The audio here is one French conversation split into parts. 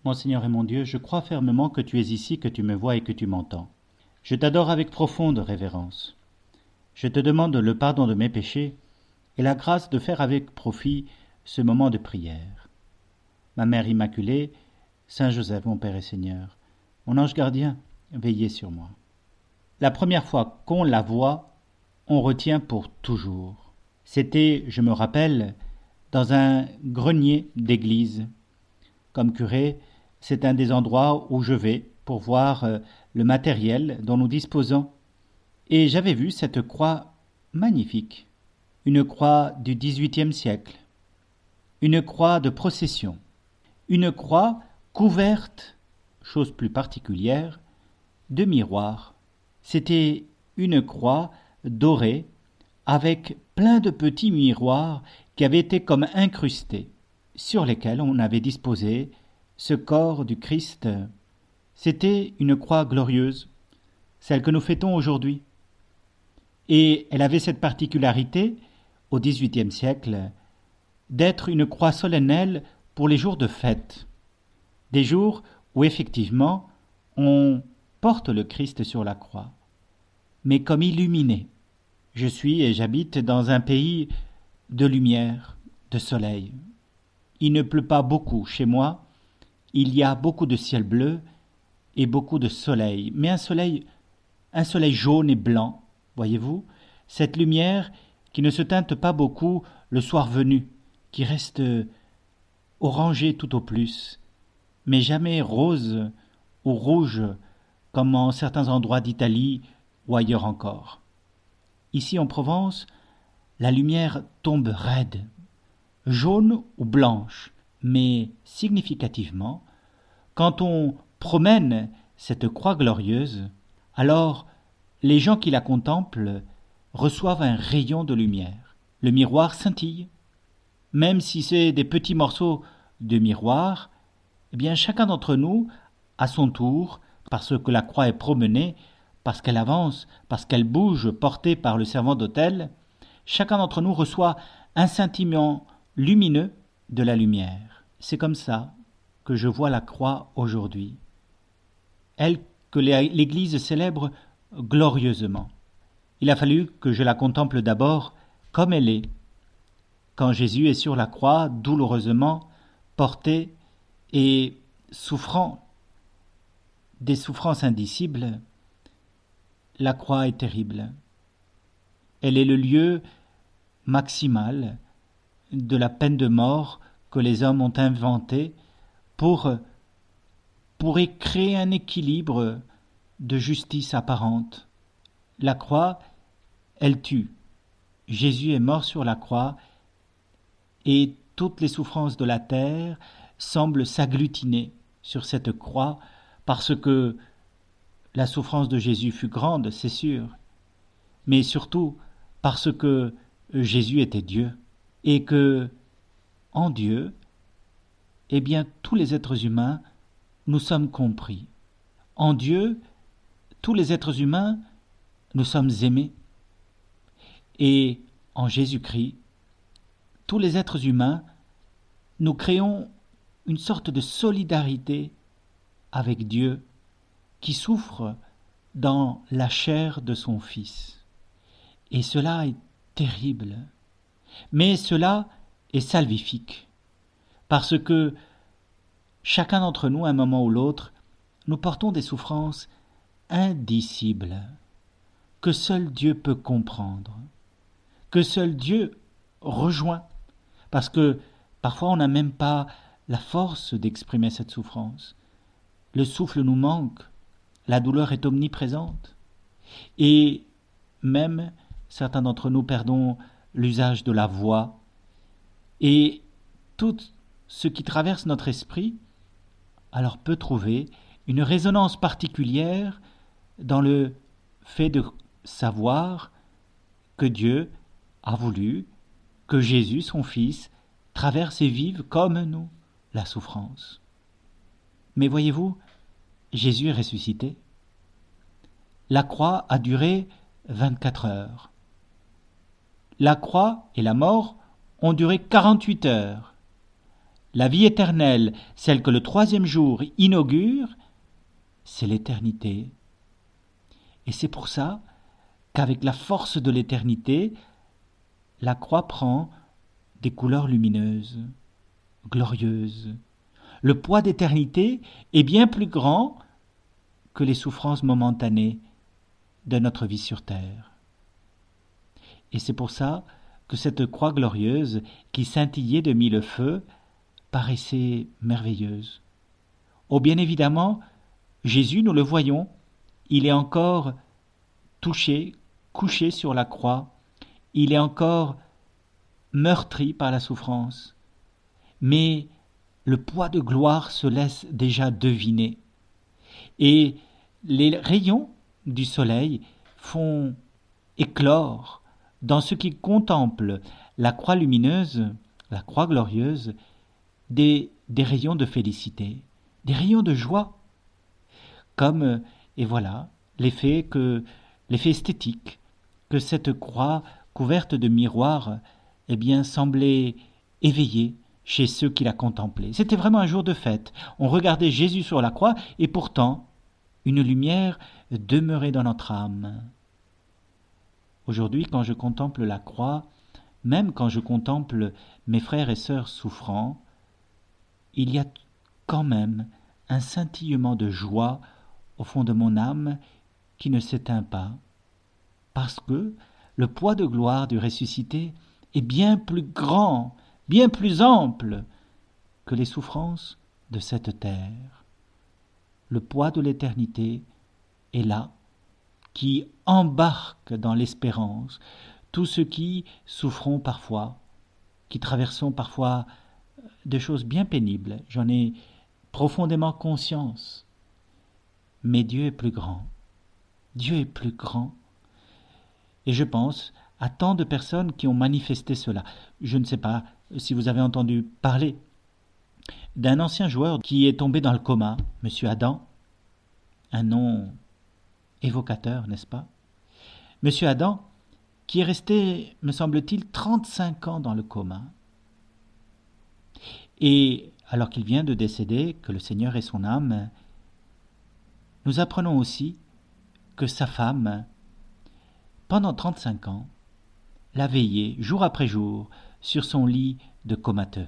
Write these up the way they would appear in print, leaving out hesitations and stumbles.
Mon Seigneur et mon Dieu, je crois fermement que tu es ici, que tu me vois et que tu m'entends. Je t'adore avec profonde révérence. Je te demande le pardon de mes péchés et la grâce de faire avec profit ce moment de prière. Ma Mère Immaculée, Saint Joseph, mon Père et Seigneur, mon ange gardien, veillez sur moi. La première fois qu'on la voit, on retient pour toujours. C'était, je me rappelle, dans un grenier d'église. Comme curé, c'est un des endroits où je vais pour voir le matériel dont nous disposons. Et j'avais vu cette croix magnifique, une croix du XVIIIe siècle, une croix de procession, une croix couverte, chose plus particulière, de miroirs. C'était une croix dorée avec plein de petits miroirs qui avaient été comme incrustés, sur lesquels on avait disposé ce corps du Christ. C'était une croix glorieuse, celle que nous fêtons aujourd'hui. Et elle avait cette particularité, au XVIIIe siècle, d'être une croix solennelle pour les jours de fête, des jours où effectivement on porte le Christ sur la croix, mais comme illuminé. Je suis et j'habite dans un pays de lumière, de soleil. Il ne pleut pas beaucoup chez moi, il y a beaucoup de ciel bleu et beaucoup de soleil, mais un soleil jaune et blanc, voyez-vous, cette lumière qui ne se teinte pas beaucoup le soir venu, qui reste orangée tout au plus, mais jamais rose ou rouge comme en certains endroits d'Italie ou ailleurs encore. Ici en Provence, la lumière tombe raide, jaune ou blanche, mais significativement, quand on promène cette croix glorieuse, alors les gens qui la contemplent reçoivent un rayon de lumière. Le miroir scintille. Même si c'est des petits morceaux de miroir, eh bien chacun d'entre nous, à son tour, parce que la croix est promenée, parce qu'elle avance, parce qu'elle bouge, portée par le servant d'autel, chacun d'entre nous reçoit un scintillement lumineux de la lumière. C'est comme ça que je vois la croix aujourd'hui. Elle que l'Église célèbre glorieusement. Il a fallu que je la contemple d'abord comme elle est, quand Jésus est sur la croix, douloureusement porté et souffrant des souffrances indicibles. La croix est terrible. Elle est le lieu maximal de la peine de mort que les hommes ont inventé pour créer un équilibre de justice apparente. La croix, elle tue. Jésus est mort sur la croix et toutes les souffrances de la terre semblent s'agglutiner sur cette croix parce que la souffrance de Jésus fut grande, c'est sûr, mais surtout parce que Jésus était Dieu et que, en Dieu, eh bien, tous les êtres humains, nous sommes compris. En Dieu, tous les êtres humains, nous sommes aimés. Et en Jésus-Christ, tous les êtres humains, nous créons une sorte de solidarité avec Dieu qui souffre dans la chair de son Fils. Et cela est terrible. Mais cela est salvifique. Parce que chacun d'entre nous, à un moment ou l'autre, nous portons des souffrances indicibles, que seul Dieu peut comprendre, que seul Dieu rejoint, parce que parfois on n'a même pas la force d'exprimer cette souffrance. Le souffle nous manque, la douleur est omniprésente, et même certains d'entre nous perdons l'usage de la voix, et tout ce qui traverse notre esprit alors peut trouver une résonance particulière dans le fait de savoir que Dieu a voulu que Jésus, son Fils, traverse et vive comme nous la souffrance. Mais voyez-vous, Jésus est ressuscité. La croix a duré 24 heures. La croix et la mort ont duré 48 heures. la vie éternelle, celle que le troisième jour inaugure, c'est l'éternité. Et c'est pour ça qu'avec la force de l'éternité, la croix prend des couleurs lumineuses, glorieuses. Le poids d'éternité est bien plus grand que les souffrances momentanées de notre vie sur terre. Et c'est pour ça que cette croix glorieuse, qui scintillait de mille feux, paraissait merveilleuse. Oh, bien évidemment, Jésus, nous le voyons, il est encore touché, couché sur la croix, il est encore meurtri par la souffrance. Mais le poids de gloire se laisse déjà deviner. Et les rayons du soleil font éclore dans ceux qui contemplent la croix lumineuse, la croix glorieuse, des rayons de félicité, des rayons de joie. Comme, et voilà, l'effet esthétique que cette croix couverte de miroirs, eh bien, semblait éveiller chez ceux qui la contemplaient. C'était vraiment un jour de fête. On regardait Jésus sur la croix et pourtant, une lumière demeurait dans notre âme. Aujourd'hui, quand je contemple la croix, même quand je contemple mes frères et sœurs souffrants, il y a quand même un scintillement de joie au fond de mon âme qui ne s'éteint pas, parce que le poids de gloire du ressuscité est bien plus grand, bien plus ample que les souffrances de cette terre. Le poids de l'éternité est là, qui embarque dans l'espérance tous ceux qui souffrons parfois, qui traversons parfois des choses bien pénibles. J'en ai profondément conscience. Mais Dieu est plus grand. Dieu est plus grand. Et je pense à tant de personnes qui ont manifesté cela. Je ne sais pas si vous avez entendu parler d'un ancien joueur qui est tombé dans le coma, M. Adam. Un nom évocateur, n'est-ce pas? M. Adam, qui est resté, me semble-t-il, 35 ans dans le coma. Et alors qu'il vient de décéder, que le Seigneur ait son âme, nous apprenons aussi que sa femme, pendant 35 ans, l'a veillé jour après jour sur son lit de comateux.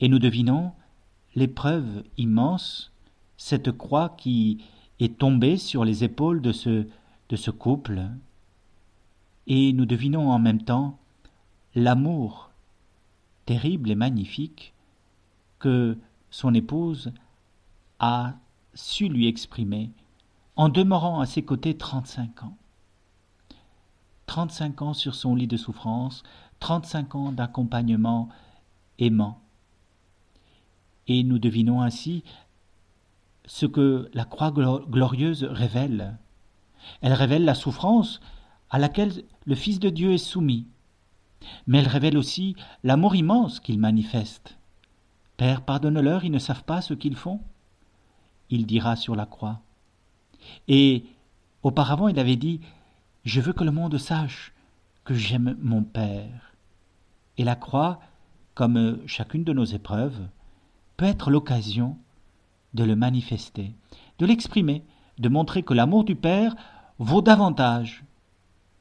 Et nous devinons l'épreuve immense, cette croix qui est tombée sur les épaules de ce couple, et nous devinons en même temps l'amour terrible et magnifique que son épouse a su lui exprimer en demeurant à ses côtés 35 ans. 35 ans sur son lit de souffrance, 35 ans d'accompagnement aimant. Et nous devinons ainsi ce que la croix glorieuse révèle. Elle révèle la souffrance à laquelle le Fils de Dieu est soumis. Mais elle révèle aussi l'amour immense qu'il manifeste. « Père, pardonne-leur, ils ne savent pas ce qu'ils font. » Il dira sur la croix. Et auparavant, il avait dit « Je veux que le monde sache que j'aime mon Père. » Et la croix, comme chacune de nos épreuves, peut être l'occasion de le manifester, de l'exprimer, de montrer que l'amour du Père vaut davantage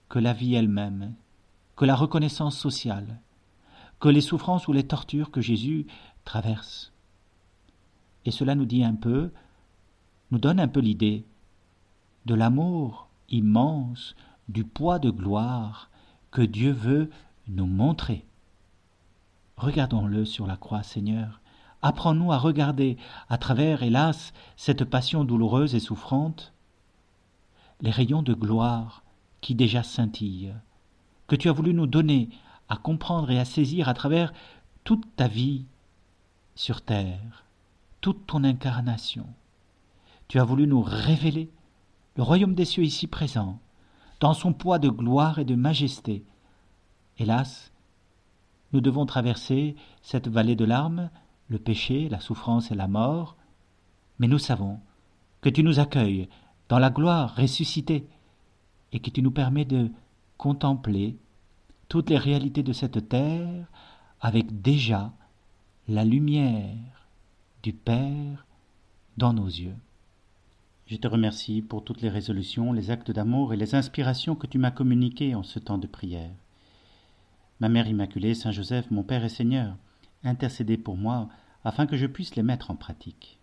que la vie elle-même, que la reconnaissance sociale, que les souffrances ou les tortures que Jésus traverse. Et cela nous donne un peu l'idée de l'amour immense, du poids de gloire que Dieu veut nous montrer. Regardons-le sur la croix, Seigneur. Apprends-nous à regarder, à travers, hélas, cette passion douloureuse et souffrante, les rayons de gloire qui déjà scintillent, que tu as voulu nous donner à comprendre et à saisir à travers toute ta vie sur terre, toute ton incarnation. Tu as voulu nous révéler le royaume des cieux ici présent, dans son poids de gloire et de majesté. Hélas, nous devons traverser cette vallée de larmes, le péché, la souffrance et la mort, mais nous savons que tu nous accueilles dans la gloire ressuscitée et que tu nous permets de contempler toutes les réalités de cette terre avec déjà la lumière du Père dans nos yeux. Je te remercie pour toutes les résolutions, les actes d'amour et les inspirations que tu m'as communiquées en ce temps de prière. Ma Mère Immaculée, Saint Joseph, mon Père et Seigneur, intercédez pour moi afin que je puisse les mettre en pratique.